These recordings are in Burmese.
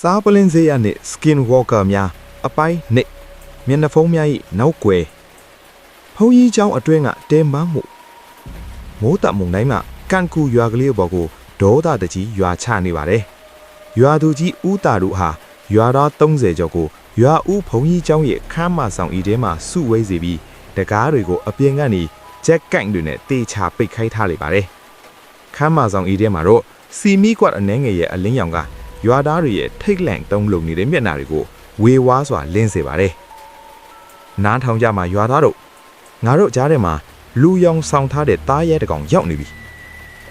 စားပလင်းစေးရနဲ့ skin walker များအပိုင်းနှစ်မျက်နှာဖုံးများ၏နောက်ွယ်ဖုံးကြီးเจ้าအတွင်းကတဲမန်းမှုမိုးတမုန်တိုင်းမှာကန်ကူရွာကလေးပေါ်ကိုဒေါသတကြီးရွာချနေပါတယ်ရွာသူကြီးဦးတာတို့ဟာရွာသား30ကျော်ကိုရွာဦးဖုံးကြီးเจ้าရဲ့ခမ်းမဆောင်ဤထဲမှာစုဝေးစေပြီးတကားတွေကိုအပြင်ကနေဂျက်ကန့်တွေနဲ့တေချာပိတ်ခိုင်းထားလိုက်ပါတယ်ခမ်းမဆောင်ဤထဲမှာတော့စီမီကွက်အနှဲငယ်ရဲ့အလင်းရောင်ကရွာသားတွေရဲ့ထိတ်လန့်တုံးလုံနေတဲ့မျက်နှာတွေကိုဝေဝါးစွာလင်းစေပါတယ်နားထောင်ကြမှာရွာသားတို့ငါတို့ကြားထဲမှာလူယောင်ဆောင်ထားတဲ့သားရဲတကောင်ရောက်နေပြီ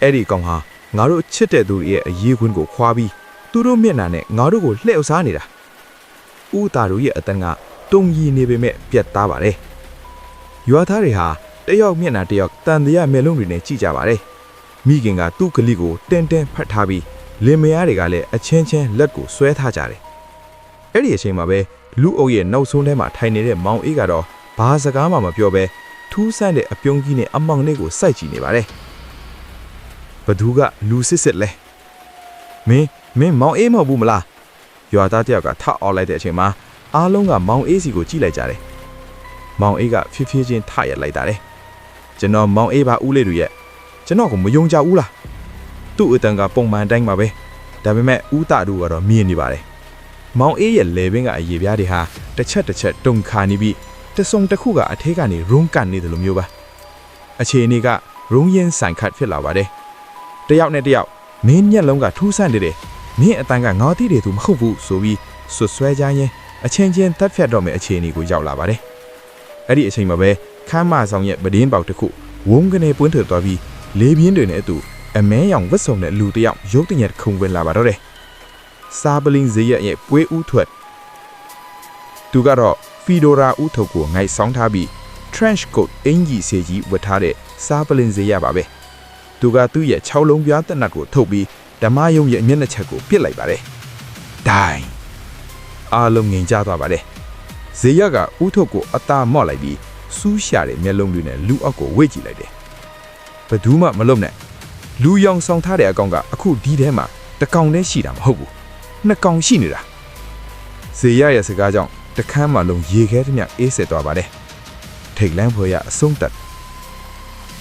အဲ့ဒီကောင်ဟာငါတို့ချစ်တဲ့သူတွေရဲ့အရေးခွန်းကိုခွာပြီးသူတို့မျက်နှာနဲ့ငါတို့ကိုလှည့်စားနေတာဦးသားတို့ရဲ့အတန်းကတုံကြီးနေပေမဲ့ပြတ်သားပါတယ်ရွာသားတွေဟာတယောက်မျက်နှာတယောက်တန်တရားမျက်လုံးတွေနဲ့ကြည့်ကြပါတယ်မိခင်ကသူ့ကလေးကိုတင်းတင်းဖတ်ထားပြီးလင်မယားတွေကလည်းအချင်းချင်းလက်ကိုဆွဲထားကြတယ်အဲ့ဒီအချိန်မှာပဲလူအုပ်ရဲ့နောက်ဆုံးထဲမှာထိုင်နေတဲ့မောင်အေးကတော့ဘာစကားမှမပြောဘဲထူးဆန်းတဲ့အပြုံးကြီးနဲ့အမောင်လေးကိုစိုက်ကြည့်နေပါတယ်ဘသူကလူစစ်စစ်လဲမင်းမောင်အေးမဟုတ်ဘူးမလားရွာသားတယောက်ကထအော်လိုက်တဲ့အချိန်မှာအားလုံးကမောင်အေးစီကိုကြည့်လိုက်ကြတယ်မောင်အေးကဖြည်းဖြည်းချင်းထရလိုက်တာတယ်ကျွန်တော်မောင်အေးပါဦးလေးတို့ရဲ့ကျွန်တော်ကမယုံကြဘူးလားသူ့အတန်ကပုံမှန်တိုင်းပါပဲဒါပေမဲ့ဦးတာတို့ကတော့မြင်နေပါတယ်မောင်အေးရဲ့လေပင်ကအရေပြားတွေဟာတစ်ချက်တုံခါနေပြီးတဆုံတစ်ခုကအထဲကနေရုံးကန်နေတယ်လို့မျိုးပါအခြေအနေကရုံးရင်ဆိုင်ခတ်ဖြစ်လာပါတယ်တယောက်နဲ့တယောက်မင်းမျက်လုံးကထူးဆန်းနေတယ်မင်းအတန်ကငေါတိတယ်သူမဟုတ်ဘူးဆိုပြီးဆွဆွဲကြရင်အချင်းချင်းတက်ဖြတ်တော့မယ့်အခြေအနေကိုရောက်လာပါတယ်အဲ့ဒီအချိန်မှာပဲခမ်းမဆောင်ရဲ့ပဒင်းပေါက်တစ်ခုဝုန်းကနေပွင့်ထွက်သွားပြီးလေးပြင်းတွေနဲ့အတူအမဲရောင်ဝတ်စုံတဲ့လူတစ်ယောက်ရုပ်တရက်ခုံဝင်လာပါတော့တယ်စားပလင်းဈေးရဲ့ပွေးဥထွက်သူကတော့ဖီဒိုရာဥထုတ်ကိုငိုက်ဆောင်ထားပြီး trench coat အင်ကြီးစေကြီးဝတ်ထားတဲ့စားပလင်းဈေးရပါပဲသူကသူ့ရဲ့6လုံးပြားတက်နတ်ကိုထုတ်ပြီးဓမ္မယုံရဲ့မျက်နှာချက်ကိုပစ်လိုက်ပါတယ်ဒိုင်အားလုံးငြိမ်ကြသွားပါတယ်ဈေးရကဥထုတ်ကိုအသာမော့လိုက်ပြီးစူးရှာတဲ့မျက်လုံးတွေနဲ့လူအောက်ကိုဝေ့ကြည့်လိုက်တယ်ဘယ်သူမှမလုံနဲ့လူယောင်ဆောင်ထားတဲ့အကောင်ကအခုဒီထဲမှာတစ်ကောင်တည်းရှိတာမဟုတ်ဘူးနှစ်ကောင်ရှိနေတာဇေယရဲ့စကားကြောင့်တခန်းမှလုံးရေခဲသမျှအေးဆက်သွားပါတယ်ထိတ်လန့်ဖွယ်ရအဆုံးတက်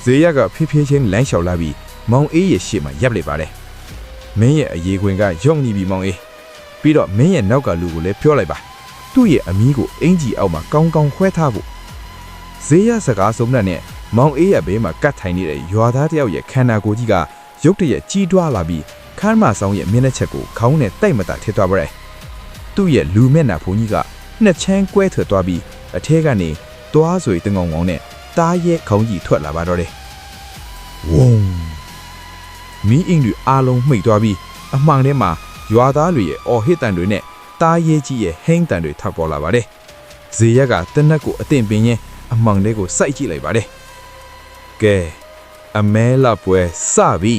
ဇေယကဖြည်းဖြည်းချင်းလမ်းလျှောက်လာပြီးမောင်အေးရဲ့ရှေ့မှာရပ်လိုက်ပါတယ်မင်းရဲ့အရေးခွင်ကယုံနေပြီမောင်အေးပြီးတော့မင်းရဲ့နောက်ကလူကိုလည်းပြောလိုက်ပါသူ့ရဲ့အမီးကိုအင်ကြီးအောက်မှာကောင်းကောင်းခွဲထားဖို့ဇေယစကားဆုံးတဲ့မောင်အေးရဲ့ဘေးမှာကတ်ထိုင်နေတဲ့ရွာသားတယောက်ရဲ့ခန္ဓာကိုယ်ကြီးကရုတ်တရက်ကြီးတွားလာပြီးခမ်းမဆောင်ရဲ့မျက်နှာချက်ကိုခေါင်းနဲ့တိုက်မတာထည့်သွားပါတယ်သူ့ရဲ့လူမျက်နှာဖုံးကြီးကနှစ်ချမ်းကွဲထွက်သွားပြီးအထဲကနေသွားဆွေတငုံငုံနဲ့တားရဲ့ခေါင်းကြီးထွက်လာပါတော့တယ်ဝုန်းမီးအင်းတွေအားလုံးမှိတ်သွားပြီးအမှောင်ထဲမှာရွာသားတွေရဲ့အော်ဟစ်တန်တွေနဲ့တားရဲကြီးရဲ့ဟိန်းတန်တွေထပ်ပေါ်လာပါတယ်ဇေယက်ကတနက်ကိုအသင့်ပင်ရင်အမှောင်ထဲကိုစိုက်ကြည့်လိုက်ပါတယ်ကဲအမဲလာပွဲစပြီ